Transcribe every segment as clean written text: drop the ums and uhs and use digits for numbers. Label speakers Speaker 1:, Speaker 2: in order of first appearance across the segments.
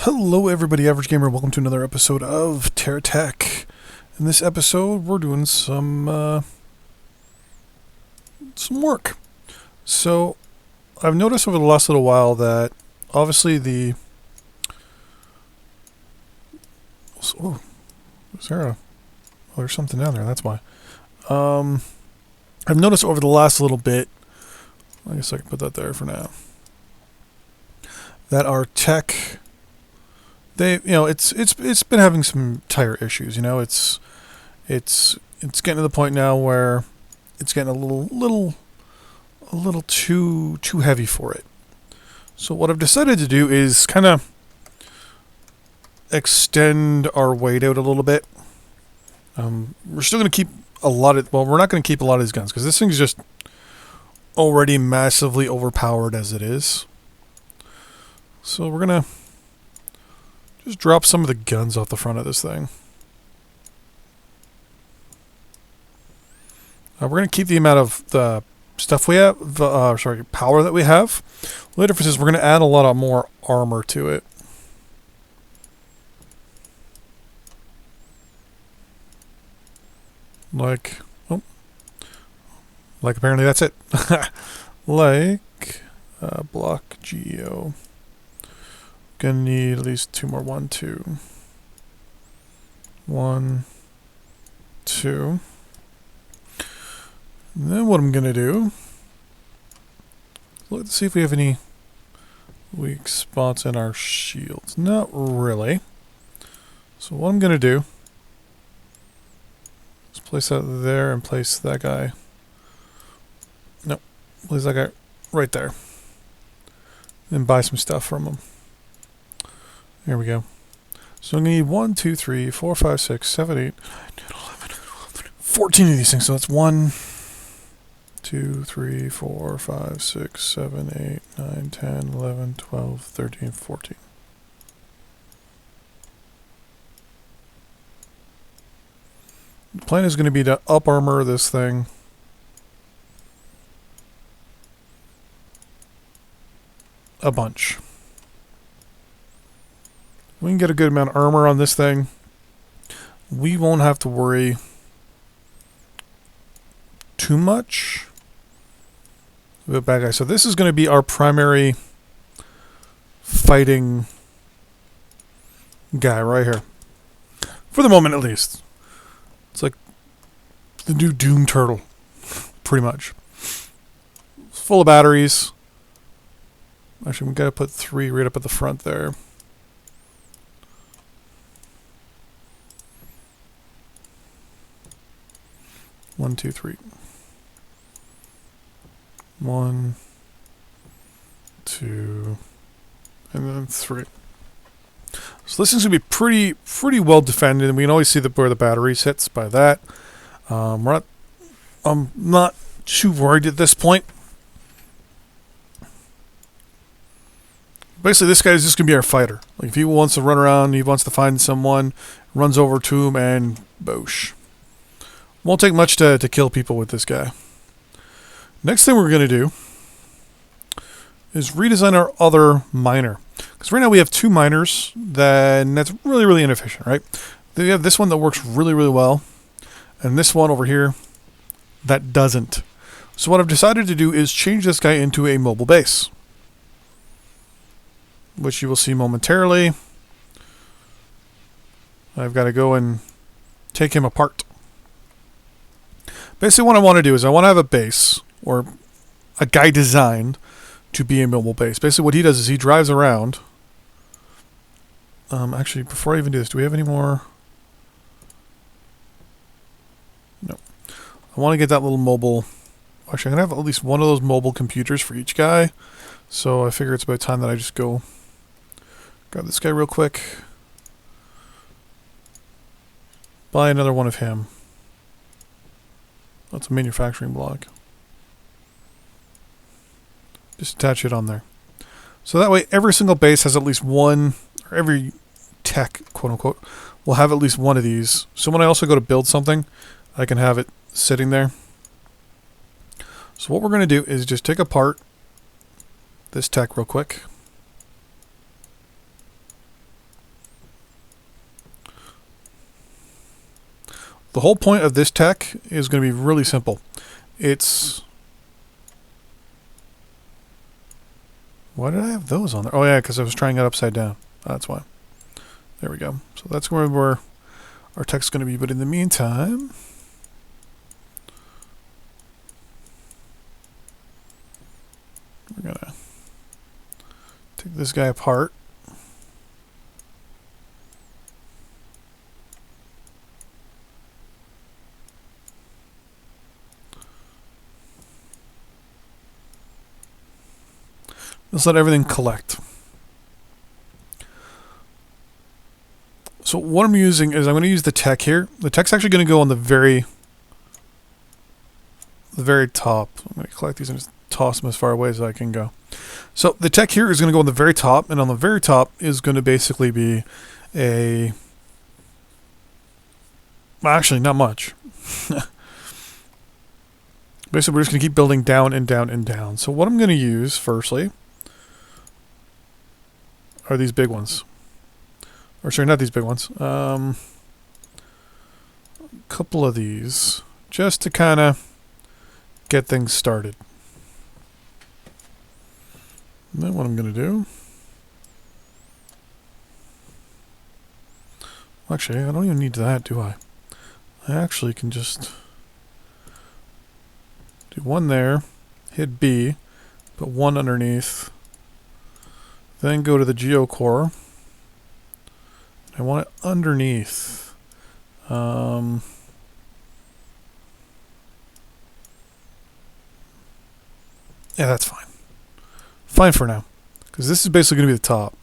Speaker 1: Hello everybody, Average Gamer, welcome to another episode of TerraTech. In this episode, we're doing some work. So, I've noticed over the last little while that, obviously oh, is there there's something down there, that's why. I've noticed over the last little bit, I guess I can put that there for now, that our tech... it's been having some tire issues. It's getting to the point now where it's getting a little too heavy for it. So what I've decided to do is kind of extend our weight out a little bit. We're still going to keep we're not going to keep a lot of these guns because this thing's just already massively overpowered as it is. So we're gonna just drop some of the guns off the front of this thing. We're going to keep the amount of the stuff we have, power that we have. The difference is we're going to add a lot of more armor to it. Like apparently that's it. Block geo. Gonna need at least two more. 1, 2. 1, 2. And then what I'm gonna do, let's see if we have any weak spots in our shields. Not really. So what I'm gonna do is place that there and place that guy. Nope. Place that guy right there. And buy some stuff from him. Here we go. So I'm going to need 1, 2, 3, 4, 5, 6, 7, 8, 9, 10, 11, 12, 14 of these things. So that's 1, 2, 3, 4, 5, 6, 7, 8, 9, 10, 11, 12, 13, 14. The plan is going to be to up armor this thing. A bunch. We can get a good amount of armor on this thing. We won't have to worry too much about bad guys. So this is going to be our primary fighting guy right here. For the moment, at least. It's like the new Doom Turtle, pretty much. It's full of batteries. Actually, we've got to put 3 right up at the front there. One, 2, 3. 1, 2, and then 3. So this is gonna be pretty well defended, and we can always see where the battery sits by that. I'm not too worried at this point. Basically, this guy is just gonna be our fighter. Like if he wants to run around, he wants to find someone, runs over to him, and boosh. Won't take much to kill people with this guy. Next thing we're going to do is redesign our other miner. Because right now we have 2 miners, that's really inefficient, right? Then you have this one that works really well, and this one over here that doesn't. So what I've decided to do is change this guy into a mobile base, which you will see momentarily. I've got to go and take him apart. Basically what I want to do is I want to have a base, or a guy designed to be a mobile base. Basically what he does is he drives around. Actually, before I even do this, do we have any more? No. I want to get that little mobile... Actually, I'm going to have at least one of those mobile computers for each guy. So I figure it's about time that I just go grab this guy real quick. Buy another one of him. That's a manufacturing block. Just attach it on there. So that way every single base has at least one, or every tech, quote unquote, will have at least one of these. So when I also go to build something, I can have it sitting there. So what we're going to do is just take apart this tech real quick. The whole point of this tech is going to be really simple. It's... Why did I have those on there? Oh yeah, because I was trying it upside down. That's why. There we go. So that's where our tech's going to be. But in the meantime... We're going to take this guy apart. Let's let everything collect. So what I'm using is I'm going to use the tech here. The tech's actually going to go on the very top. I'm going to collect these and just toss them as far away as I can go. So the tech here is going to go on the very top, and on the very top is going to basically be a... Well, actually, not much. Basically, we're just going to keep building down and down and down. So what I'm going to use, firstly, are these big ones. Or sorry, not these big ones. A couple of these, just to kind of get things started. And then what I'm going to do... Actually, I don't even need that, do I? I actually can just do one there, hit B, put one underneath, then go to the geocore. I want it underneath. Yeah, that's fine. Fine for now. Because this is basically going to be the top.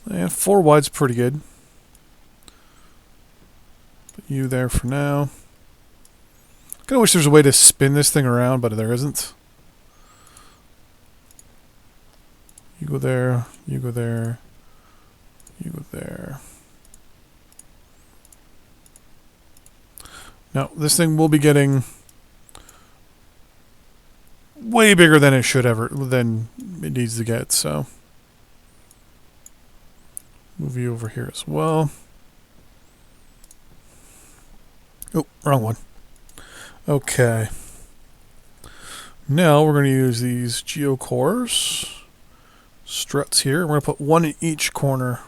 Speaker 1: And 4 wide's pretty good. Put you there for now. Kind of wish there's a way to spin this thing around, but there isn't. You go there, you go there, you go there. Now, this thing will be getting way bigger than than it needs to get, so move you over here as well. Oh, wrong one. Okay. Now we're going to use these geocores, struts here. We're going to put one in each corner.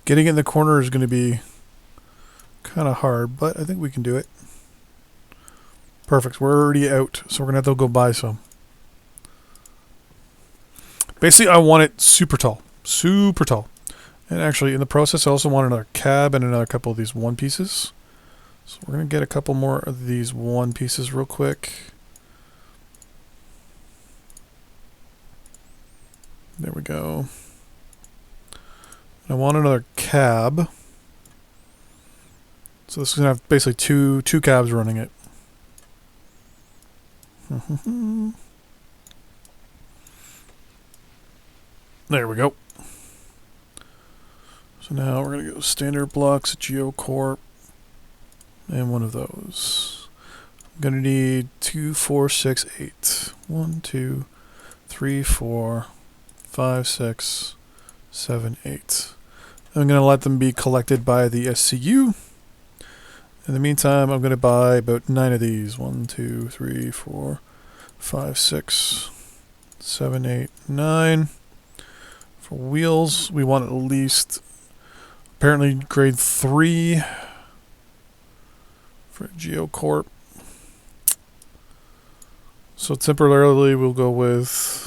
Speaker 1: Getting it in the corner is going to be kind of hard, but I think we can do it. Perfect. We're already out, so we're going to have to go buy some. Basically, I want it super tall. Super tall. And actually, in the process, I also want another cab and another couple of these one pieces. So we're going to get a couple more of these one pieces real quick. There we go. I want another cab. So this is going to have basically two cabs running it. There we go. So now we're going to go standard blocks, geocorp, and one of those. I'm going to need 2, 4, 6, 8. 1, 2, 3, 4, 5, 6, 7, 8. I'm going to let them be collected by the SCU. In the meantime, I'm going to buy about 9 of these. 1, 2, 3, 4, 5, 6, 7, 8, 9. For wheels, we want at least, apparently, grade 3 for geocorp. So temporarily, we'll go with...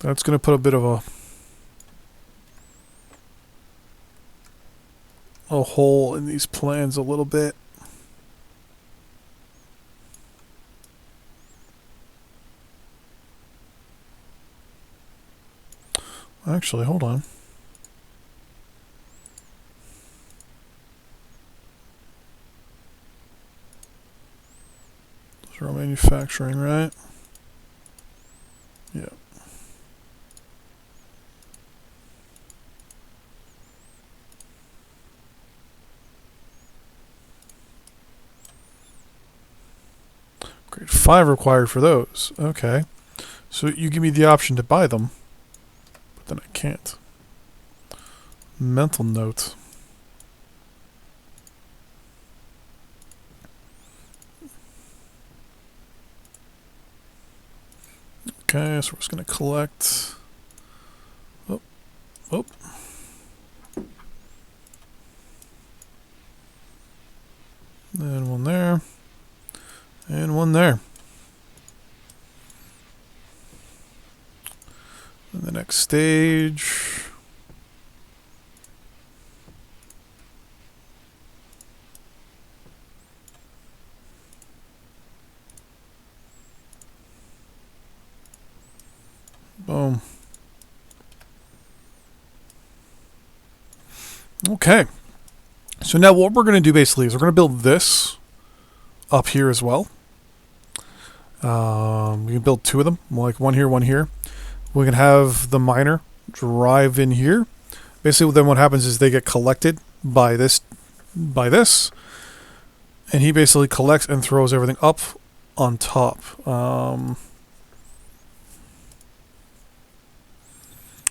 Speaker 1: That's going to put a bit of a hole in these plans a little bit. Actually, hold on. Those They're all manufacturing, right? Yeah. Grade 5 required for those. Okay. So you give me the option to buy them, but then I can't. Mental note. Okay, so we're just going to collect. Oh, oh. And one there. And one there. And the next stage. Boom. Okay. So now what we're going to do basically is we're going to build this up here as well. We can build two of them, like one here, one here. We can have the miner drive in here. Basically, then what happens is they get collected by this, and he basically collects and throws everything up on top.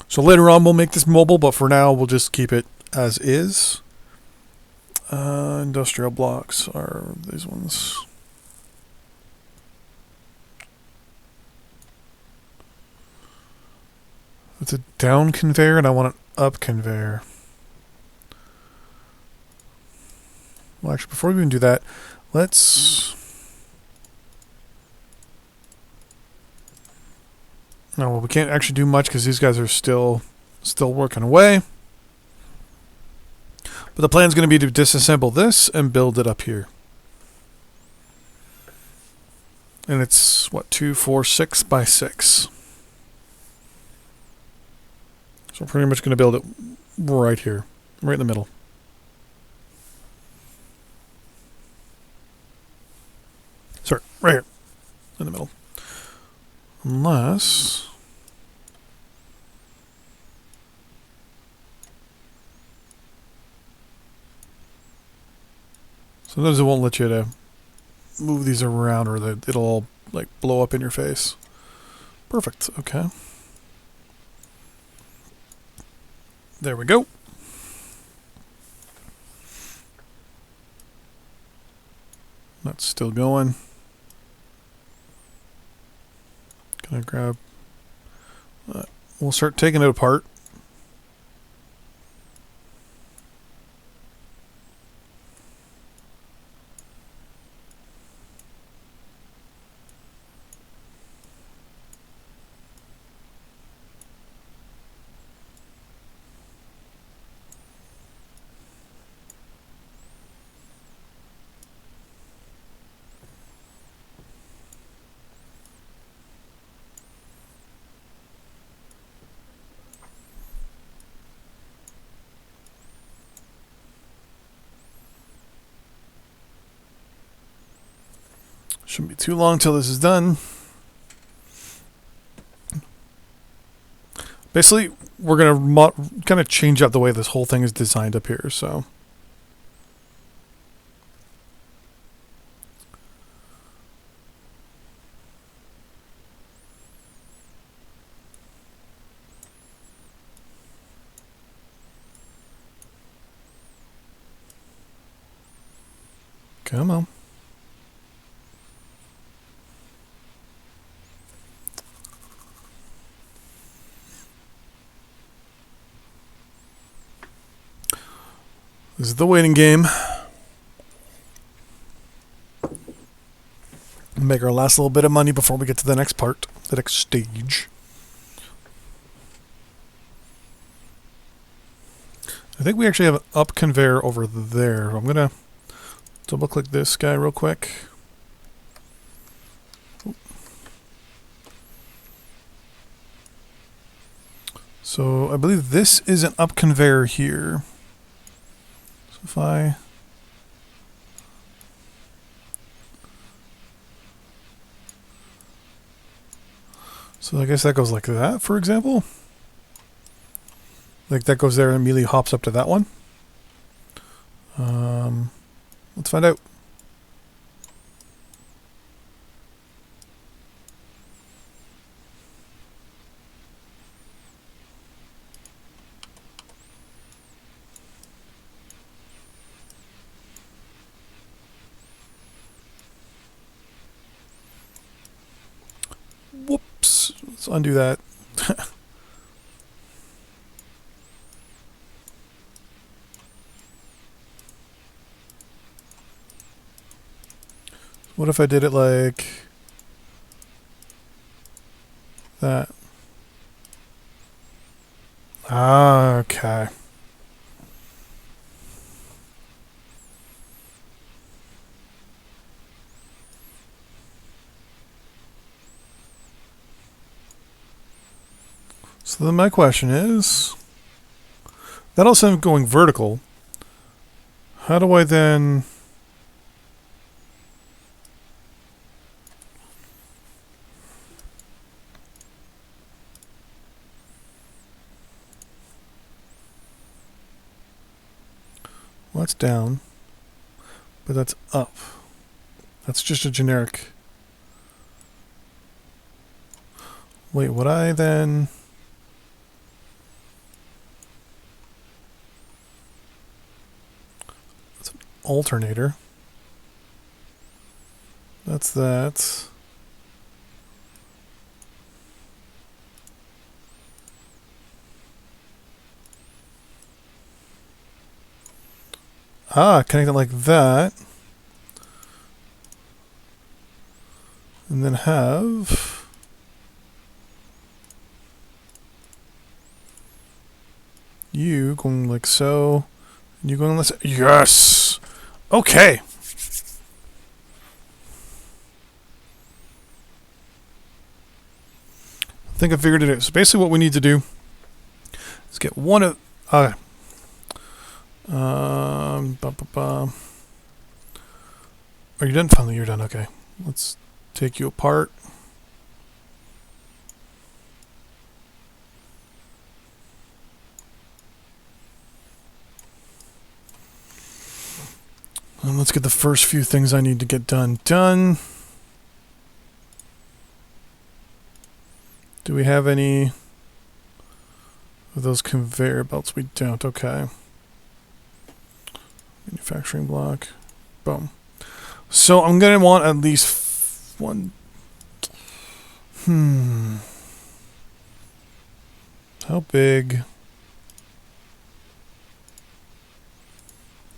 Speaker 1: So later on we'll make this mobile, but for now we'll just keep it as is. Industrial blocks are these ones. It's a down conveyor and I want an up conveyor. Well, actually, before we even do that, let's... No, well, we can't actually do much because these guys are still working away. But the plan is going to be to disassemble this and build it up here. And it's, what, 2, 4, 6 by 6. So we're pretty much going to build it right here, right in the middle. Sorry, right here, in the middle. Unless... Sometimes it won't let you to move these around or it'll all like blow up in your face. Perfect, okay. There we go. That's still going. Gonna grab... we'll start taking it apart. Shouldn't be too long till this is done. Basically, we're going to kind of change up the way this whole thing is designed up here, so... Come on. This is the waiting game. Make our last little bit of money before we get to the next part, the next stage. I think we actually have an up conveyor over there. I'm going to double click this guy real quick. So I believe this is an up conveyor here. So if I... So I guess that goes like that, for example. Like that goes there and immediately hops up to that one. Let's find out. Whoops. Let's undo that. What if I did it like that? Ah, okay. So then my question is, that also going vertical. How do I then... Well, that's down, but that's up. That's just a generic... Wait, would I then... That's an alternator. That's that. Ah, connect it like that. And then have... you going like so. And you going like so. Yes! Okay! I think I figured it out. So basically what we need to do is get one of... Are you done? Finally, you're done. Okay. Let's take you apart. And let's get the first few things I need to get done. Do we have any of those conveyor belts? We don't. Okay. Manufacturing block. Boom. So I'm going to want at least one. How big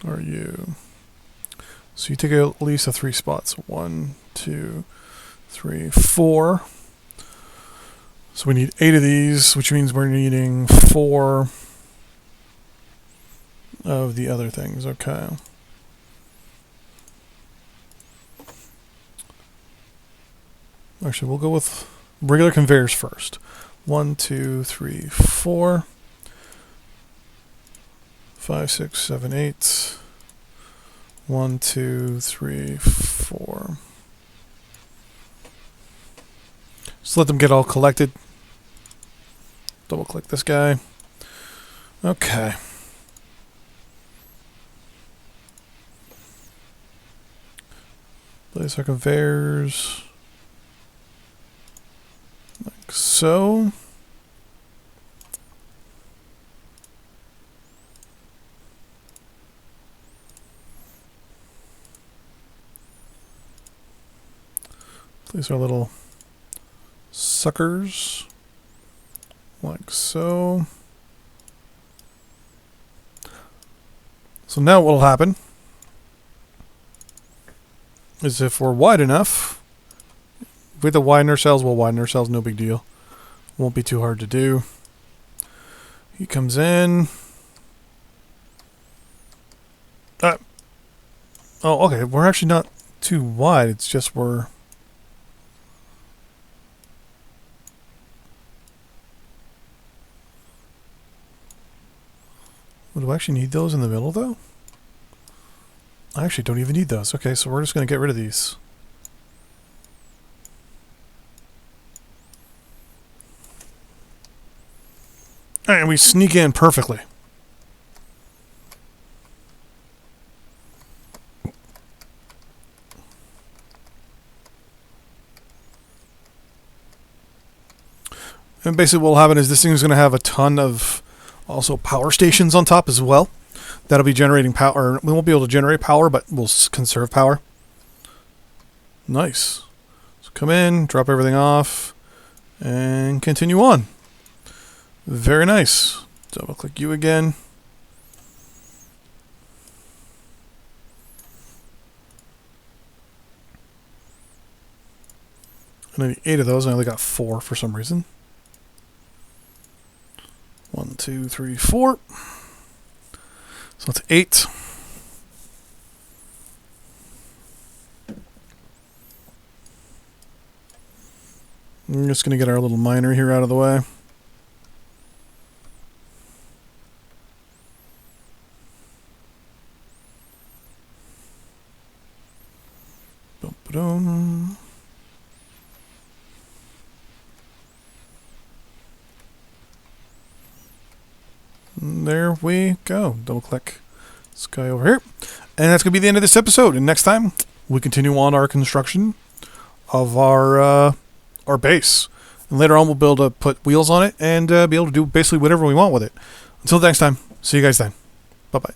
Speaker 1: are you? So you take at least 3 spots. 1, 2, 3, 4. So we need 8 of these, which means we're needing 4 of the other things. Okay. Actually, we'll go with regular conveyors first. 1, 2, 3, 4, 5, 6, 7, 8. 1, 2, 3, 4. Just let them get all collected. Double click this guy. Okay. Place our conveyors. Like so. Place our little suckers. Like so. So now what will happen is if we're wide enough, with the widen our cells, we'll widen our cells, no big deal. Won't be too hard to do. He comes in. Oh, okay. We're actually not too wide. It's just we're... Do I actually need those in the middle, though? I actually don't even need those. Okay, so we're just going to get rid of these. And we sneak in perfectly. And basically what will happen is this thing is going to have a ton of also power stations on top as well. That'll be generating power. We won't be able to generate power, but we'll conserve power. Nice. So come in, drop everything off, and continue on. Very nice. Double click you again. And I need 8 of those. I only got 4 for some reason. 1, 2, 3, 4. So that's 8. I'm just going to get our little miner here out of the way. Boom. There we go. Double click this guy over here. And that's going to be the end of this episode. And next time, we continue on our construction of our base. And later on, we'll be able to put wheels on it and be able to do basically whatever we want with it. Until next time, see you guys then. Bye-bye.